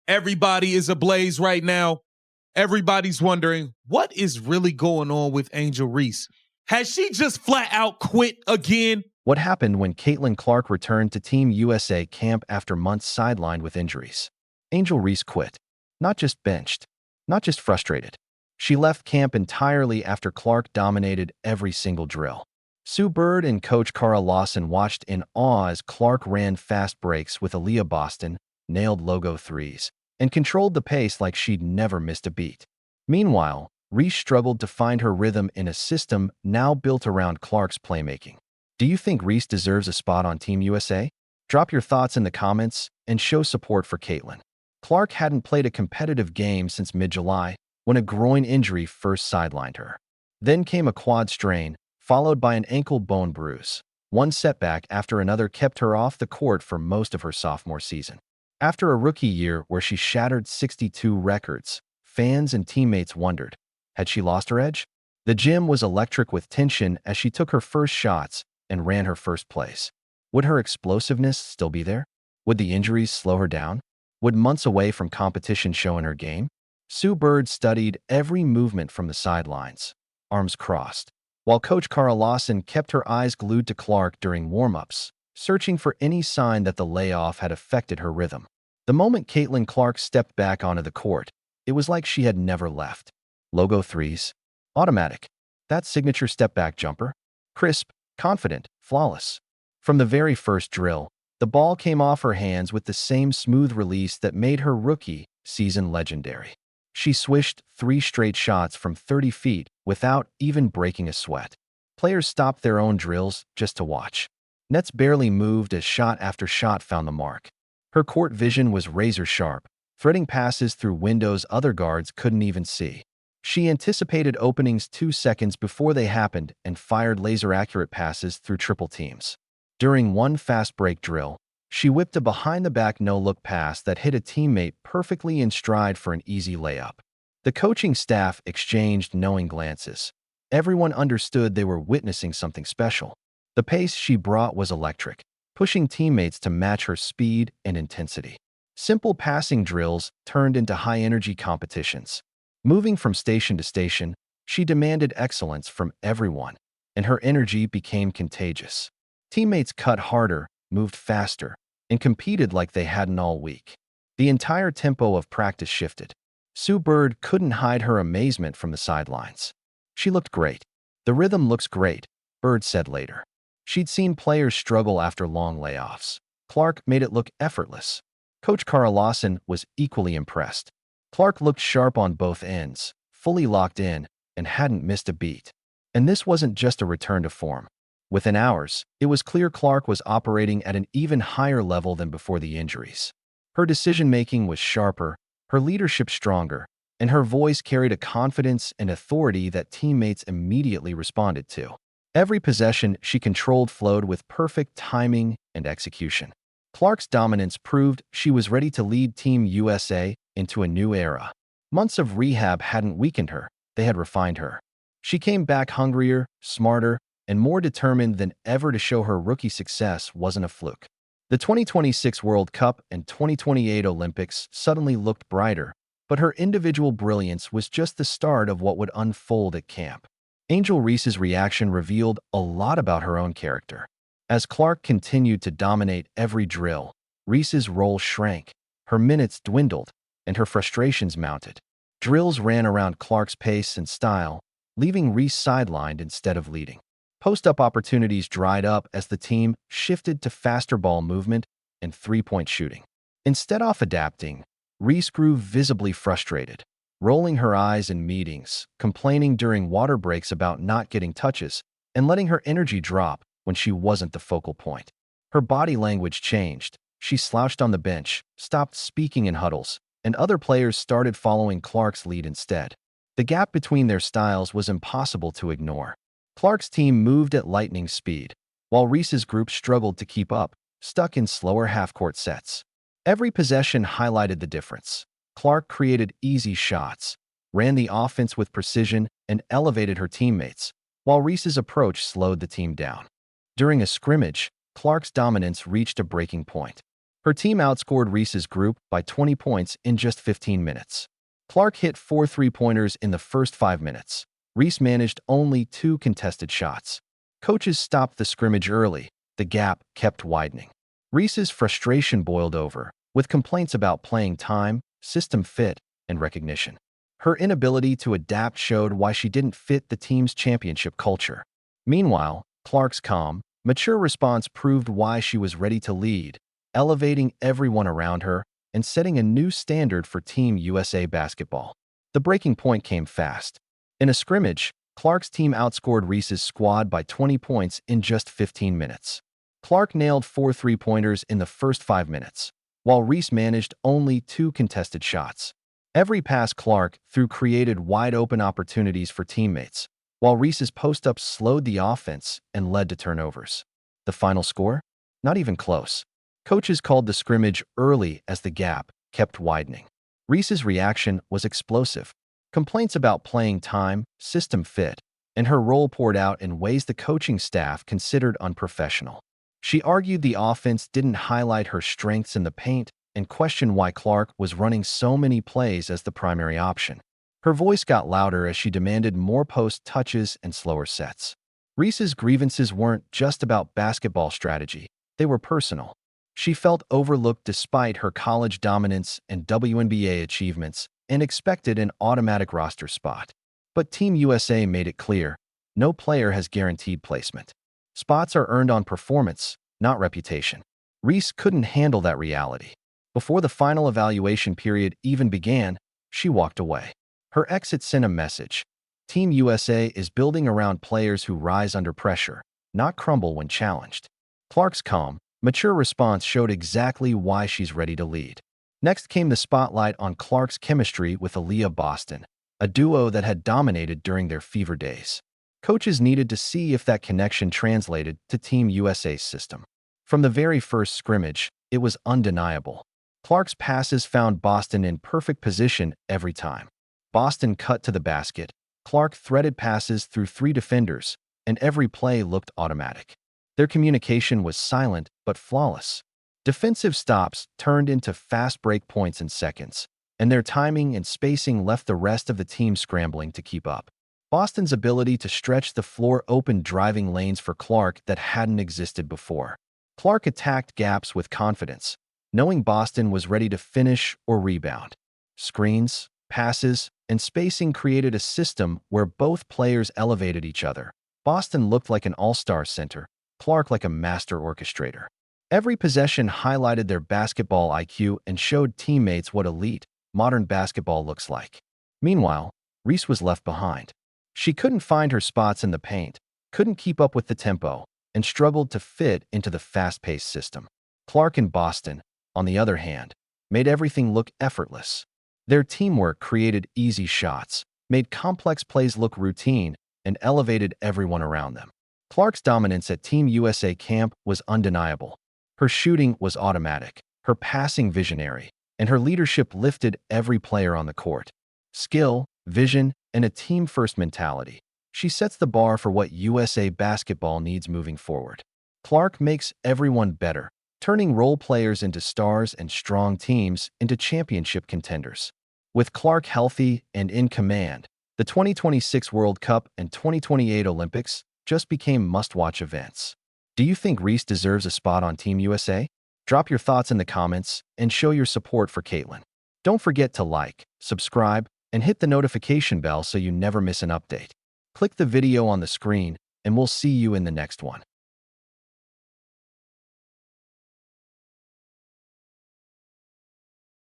Everybody is ablaze right now. Everybody's wondering what is really going on with Angel Reese. Has she just flat out quit again? What happened when Caitlin Clark returned to Team USA camp after months sidelined with injuries? Angel Reese quit. Not just benched. Not just frustrated. She left camp entirely after Clark dominated every single drill. Sue Bird and coach Cara Lawson watched in awe as Clark ran fast breaks with Aaliyah Boston, nailed logo threes, and controlled the pace like she'd never missed a beat. Meanwhile, Reese struggled to find her rhythm in a system now built around Clark's playmaking. Do you think Reese deserves a spot on Team USA? Drop your thoughts in the comments and show support for Caitlin. Clark hadn't played a competitive game since mid-July when a groin injury first sidelined her. Then came a quad strain, followed by an ankle bone bruise. One setback after another kept her off the court for most of her sophomore season. After a rookie year where she shattered 62 records, fans and teammates wondered, had she lost her edge? The gym was electric with tension as she took her first shots and ran her first plays. Would her explosiveness still be there? Would the injuries slow her down? Would months away from competition show in her game? Sue Bird studied every movement from the sidelines, arms crossed, while coach Cara Lawson kept her eyes glued to Clark during warm-ups, searching for any sign that the layoff had affected her rhythm. The moment Caitlin Clark stepped back onto the court, it was like she had never left. Logo threes. Automatic. That signature step-back jumper. Crisp, confident, flawless. From the very first drill, the ball came off her hands with the same smooth release that made her rookie season legendary. She swished 3 straight shots from 30 feet without even breaking a sweat. Players stopped their own drills just to watch. Nets barely moved as shot after shot found the mark. Her court vision was razor-sharp, threading passes through windows other guards couldn't even see. She anticipated openings 2 seconds before they happened and fired laser-accurate passes through triple teams. During one fast break drill, she whipped a behind-the-back no-look pass that hit a teammate perfectly in stride for an easy layup. The coaching staff exchanged knowing glances. Everyone understood they were witnessing something special. The pace she brought was electric, pushing teammates to match her speed and intensity. Simple passing drills turned into high-energy competitions. Moving from station to station, she demanded excellence from everyone, and her energy became contagious. Teammates cut harder, moved faster, and competed like they hadn't all week. The entire tempo of practice shifted. Sue Bird couldn't hide her amazement from the sidelines. She looked great. The rhythm looks great, Bird said later. She'd seen players struggle after long layoffs. Clark made it look effortless. Coach Cara Lawson was equally impressed. Clark looked sharp on both ends, fully locked in, and hadn't missed a beat. And this wasn't just a return to form. Within hours, it was clear Clark was operating at an even higher level than before the injuries. Her decision-making was sharper, her leadership stronger, and her voice carried a confidence and authority that teammates immediately responded to. Every possession she controlled flowed with perfect timing and execution. Clark's dominance proved she was ready to lead Team USA into a new era. Months of rehab hadn't weakened her, they had refined her. She came back hungrier, smarter, and more determined than ever to show her rookie success wasn't a fluke. The 2026 World Cup and 2028 Olympics suddenly looked brighter, but her individual brilliance was just the start of what would unfold at camp. Angel Reese's reaction revealed a lot about her own character. As Clark continued to dominate every drill, Reese's role shrank, her minutes dwindled, and her frustrations mounted. Drills ran around Clark's pace and style, leaving Reese sidelined instead of leading. Post-up opportunities dried up as the team shifted to faster ball movement and three-point shooting. Instead of adapting, Reese grew visibly frustrated, rolling her eyes in meetings, complaining during water breaks about not getting touches, and letting her energy drop when she wasn't the focal point. Her body language changed. She slouched on the bench, stopped speaking in huddles, and other players started following Clark's lead instead. The gap between their styles was impossible to ignore. Clark's team moved at lightning speed, while Reese's group struggled to keep up, stuck in slower half-court sets. Every possession highlighted the difference. Clark created easy shots, ran the offense with precision, and elevated her teammates, while Reese's approach slowed the team down. During a scrimmage, Clark's dominance reached a breaking point. Her team outscored Reese's group by 20 points in just 15 minutes. Clark hit 4 three-pointers in the first 5 minutes. Reese managed only 2 contested shots. Coaches stopped the scrimmage early. The gap kept widening. Reese's frustration boiled over, with complaints about playing time, system fit, and recognition. Her inability to adapt showed why she didn't fit the team's championship culture. Meanwhile, Clark's calm, mature response proved why she was ready to lead, elevating everyone around her and setting a new standard for Team USA basketball. The breaking point came fast. In a scrimmage, Clark's team outscored Reese's squad by 20 points in just 15 minutes. Clark nailed 4 three-pointers in the first 5 minutes, while Reese managed only 2 contested shots. Every pass Clark threw created wide-open opportunities for teammates, while Reese's post-ups slowed the offense and led to turnovers. The final score? Not even close. Coaches called the scrimmage early as the gap kept widening. Reese's reaction was explosive. Complaints about playing time, system fit, and her role poured out in ways the coaching staff considered unprofessional. She argued the offense didn't highlight her strengths in the paint and questioned why Clark was running so many plays as the primary option. Her voice got louder as she demanded more post touches and slower sets. Reese's grievances weren't just about basketball strategy, they were personal. She felt overlooked despite her college dominance and WNBA achievements and expected an automatic roster spot. But Team USA made it clear, no player has guaranteed placement. Spots are earned on performance, not reputation. Reese couldn't handle that reality. Before the final evaluation period even began, she walked away. Her exit sent a message. Team USA is building around players who rise under pressure, not crumble when challenged. Clark's calm, mature response showed exactly why she's ready to lead. Next came the spotlight on Clark's chemistry with Aaliyah Boston, a duo that had dominated during their fever days. Coaches needed to see if that connection translated to Team USA's system. From the very first scrimmage, it was undeniable. Clark's passes found Boston in perfect position every time. Boston cut to the basket, Clark threaded passes through 3 defenders, and every play looked automatic. Their communication was silent but flawless. Defensive stops turned into fast break points in seconds, and their timing and spacing left the rest of the team scrambling to keep up. Boston's ability to stretch the floor opened driving lanes for Clark that hadn't existed before. Clark attacked gaps with confidence, knowing Boston was ready to finish or rebound. Screens, passes, and spacing created a system where both players elevated each other. Boston looked like an all-star center, Clark like a master orchestrator. Every possession highlighted their basketball IQ and showed teammates what elite, modern basketball looks like. Meanwhile, Reese was left behind. She couldn't find her spots in the paint, couldn't keep up with the tempo, and struggled to fit into the fast-paced system. Clark and Boston, on the other hand, made everything look effortless. Their teamwork created easy shots, made complex plays look routine, and elevated everyone around them. Clark's dominance at Team USA camp was undeniable. Her shooting was automatic, her passing visionary, and her leadership lifted every player on the court. Skill, vision, and a team-first mentality. She sets the bar for what USA basketball needs moving forward. Clark makes everyone better, turning role players into stars and strong teams into championship contenders. With Clark healthy and in command, the 2026 World Cup and 2028 Olympics just became must-watch events. Do you think Reese deserves a spot on Team USA? Drop your thoughts in the comments and show your support for Caitlin. Don't forget to like, subscribe, and hit the notification bell so you never miss an update. Click the video on the screen, and we'll see you in the next one.